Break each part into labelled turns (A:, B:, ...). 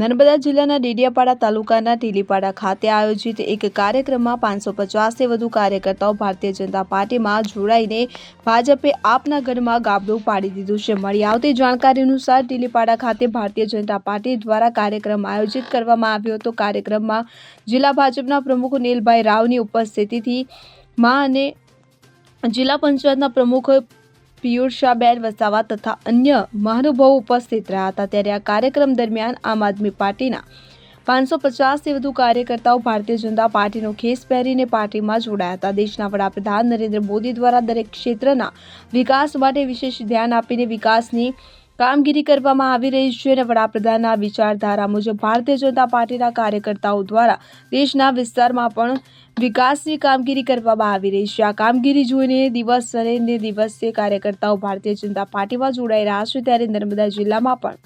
A: નર્મદા જિલ્લાના ડેડિયાપાડા તાલુકાના ટીલીપાડા ખાતે આયોજિત એક કાર્યક્રમમાં 550થી વધુ કાર્યકર્તાઓ ભારતીય જનતા પાર્ટીમાં જોડાઈને ભાજપે આપના ગઢમાં ગાબડું પાડી દીધું છે। મળી આવતી જાણકારી અનુસાર ટીલીપાડા ખાતે ભારતીય જનતા પાર્ટી દ્વારા કાર્યક્રમ આયોજિત કરવામાં આવ્યો હતો। કાર્યક્રમમાં જિલ્લા ભાજપના પ્રમુખ નીલભાઈ રાવની ઉપસ્થિતિથી અને જિલ્લા પંચાયતના પ્રમુખ પિયુષાબેન વસાવા તથા અન્ય મહાનુભાવો ઉપસ્થિત રહ્યા હતા। ત્યારે આ કાર્યક્રમ દરમિયાન આમ આદમી પાર્ટીના 550થી વધુ કાર્યકર્તાઓ ભારતીય જનતા પાર્ટીનો ખેસ પહેરીને પાર્ટીમાં જોડાયા હતા। દેશના વડાપ્રધાન નરેન્દ્ર મોદી દ્વારા દરેક ક્ષેત્રના વિકાસ માટે વિશેષ ધ્યાન આપીને વિકાસની કામગીરી કરવામાં આવી રહી છે અને વડાપ્રધાનના વિચારધારા મુજબ ભારતીય જનતા પાર્ટીના કાર્યકર્તાઓ દ્વારા દેશના વિસ્તારમાં પણ વિકાસની કામગીરી કરવામાં આવી રહી છે। આ કામગીરી જોઈને દિવસ અને દિવસે કાર્યકર્તાઓ ભારતીય જનતા પાર્ટીમાં જોડાઈ રહ્યા છે। ત્યારે નર્મદા જિલ્લામાં પણ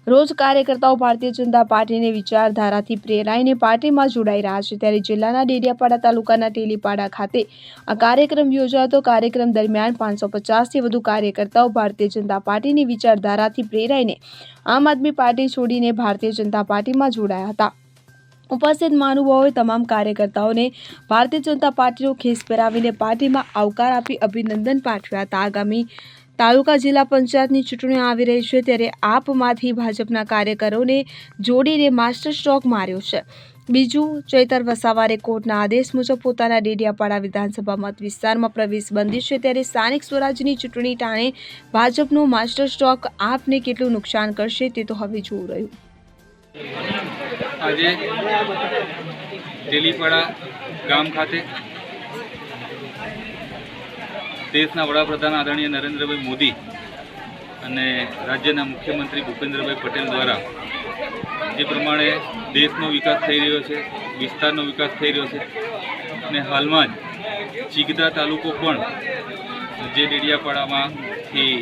A: રોજ કાર્યકર્તાઓ ભારતીય જનતા પાર્ટીની વિચારધારાથી પ્રેરાઈને પાર્ટીમાં જોડાઈ રહ્યા છે। ત્યારે જિલ્લાના ડેડિયાપાડા તાલુકાના ટીલીપાડા ખાતે આ કાર્યક્રમ યોજાયો। કાર્યક્રમ દરમિયાન 550થી વધુ કાર્યકર્તાઓ ભારતીય જનતા પાર્ટીની વિચારધારાથી પ્રેરાઈને આમ આદમી પાર્ટી છોડીને ભારતીય જનતા પાર્ટીમાં જોડાયા હતા। ઉપસ્થિત મહાનુભાવોએ તમામ કાર્યકર્તાઓને ભારતીય જનતા પાર્ટીનો ખેસ પહેરાવીને પાર્ટીમાં આવકાર આપી અભિનંદન પાઠવ્યા હતા। આગામી તાલુકા જિલ્લા પંચાયતની ચૂંટણીઓ આવી રહી છે ત્યારે આપમાંથી ભાજપના કાર્યકરોને જોડીને માસ્ટર સ્ટ્રોક માર્યો છે। બીજું, ચૈતર વસાવારે કોર્ટના આદેશ મુજબ પોતાના ડેડિયાપાડા વિધાનસભા મત વિસ્તારમાં પ્રવેશ બંધી છે। ત્યારે સ્થાનિક સ્વરાજની ચૂંટણી ટાણે ભાજપનો માસ્ટર સ્ટ્રોક આપને કેટલું નુકસાન કરશે તે તો હવે જોવું રહ્યું।
B: આજે ટીલીપાડા ગામ ખાતે દેશના વડાપ્રધાન આદરણીય નરેન્દ્રભાઈ મોદી અને રાજ્યના મુખ્યમંત્રી ભૂપેન્દ્રભાઈ પટેલ દ્વારા જે પ્રમાણે દેશનો વિકાસ થઈ રહ્યો છે, વિસ્તારનો વિકાસ થઈ રહ્યો છે અને હાલમાં જ ચીગદા તાલુકો પણ જે ડેડિયાપાડામાંથી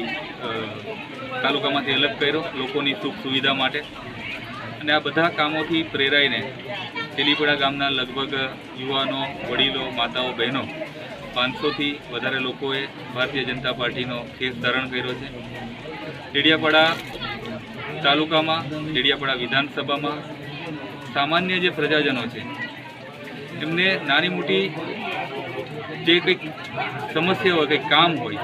B: તાલુકામાંથી અલગ કર્યો લોકોની સુખ સુવિધા માટે અને આ બધા કામોથી પ્રેરાઈને ટીલીપાડા ગામના લગભગ યુવાનો, વડીલો, માતાઓ, બહેનો 500થી વધારે લોકોએ ભારતીય જનતા પાર્ટીનો ખેસ ધારણ કર્યો છે। ડેડિયાપાડા તાલુકામાં, ડેડિયાપાડા વિધાનસભામાં સામાન્ય જે પ્રજાજનો છે એમને નાની મોટી જે કંઈક સમસ્યા હોય, કંઈક કામ હોય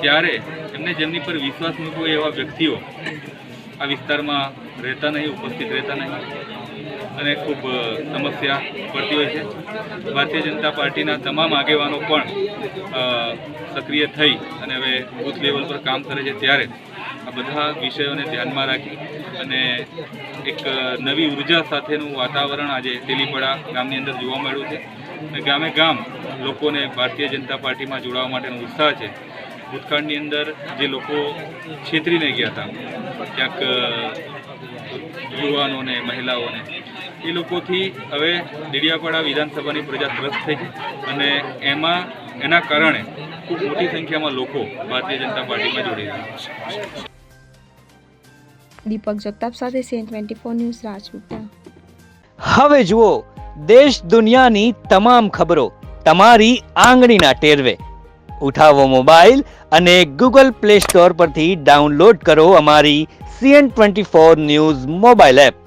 B: ત્યારે એમને જેમની પર વિશ્વાસ મૂકવો એવા વ્યક્તિઓ આ વિસ્તારમાં રહેતા નહીં, ઉપસ્થિત રહેતા નહીં અને ખૂબ સમસ્યા પડતી હોય છે। ભારતીય જનતા પાર્ટીના તમામ આગેવાનો પણ સક્રિય થઈ અને હવે બૂથ લેવલ પર કામ કરે છે। ત્યારે આ બધા વિષયોને ધ્યાનમાં રાખી અને એક નવી ઉર્જા સાથેનું વાતાવરણ આજે ટીલીપાડા ગામની અંદર જોવા મળ્યું છે અને ગામે ગામ લોકોને ભારતીય જનતા પાર્ટીમાં જોડાવા માટેનો ઉત્સાહ છે। ભૂતકાળની અંદર જે લોકો છેતરીને ગયા હતા ક્યાંક યુવાનોને, મહિલાઓને, એ લોકોથી હવે ડેડિયાપાડા વિધાનસભાની પ્રજા ત્રસ્ત થઈ છે અને એના કારણે ખૂબ મોટી સંખ્યામાં લોકો ભારતીય જનતા પાર્ટીમાં જોડી રહ્યા છે।
A: દીપક જગતાપ સાથે CN24 ન્યૂઝ રાજપીપળા।
C: હવે જુઓ દેશ દુનિયાની તમામ ખબરો તમારી આંગળીના ટેરવે। ઉઠાવો મોબાઈલ અને ગૂગલ પ્લે સ્ટોર પરથી ડાઉનલોડ કરો અમારી CN24 ન્યૂઝ મોબાઈલ એપ।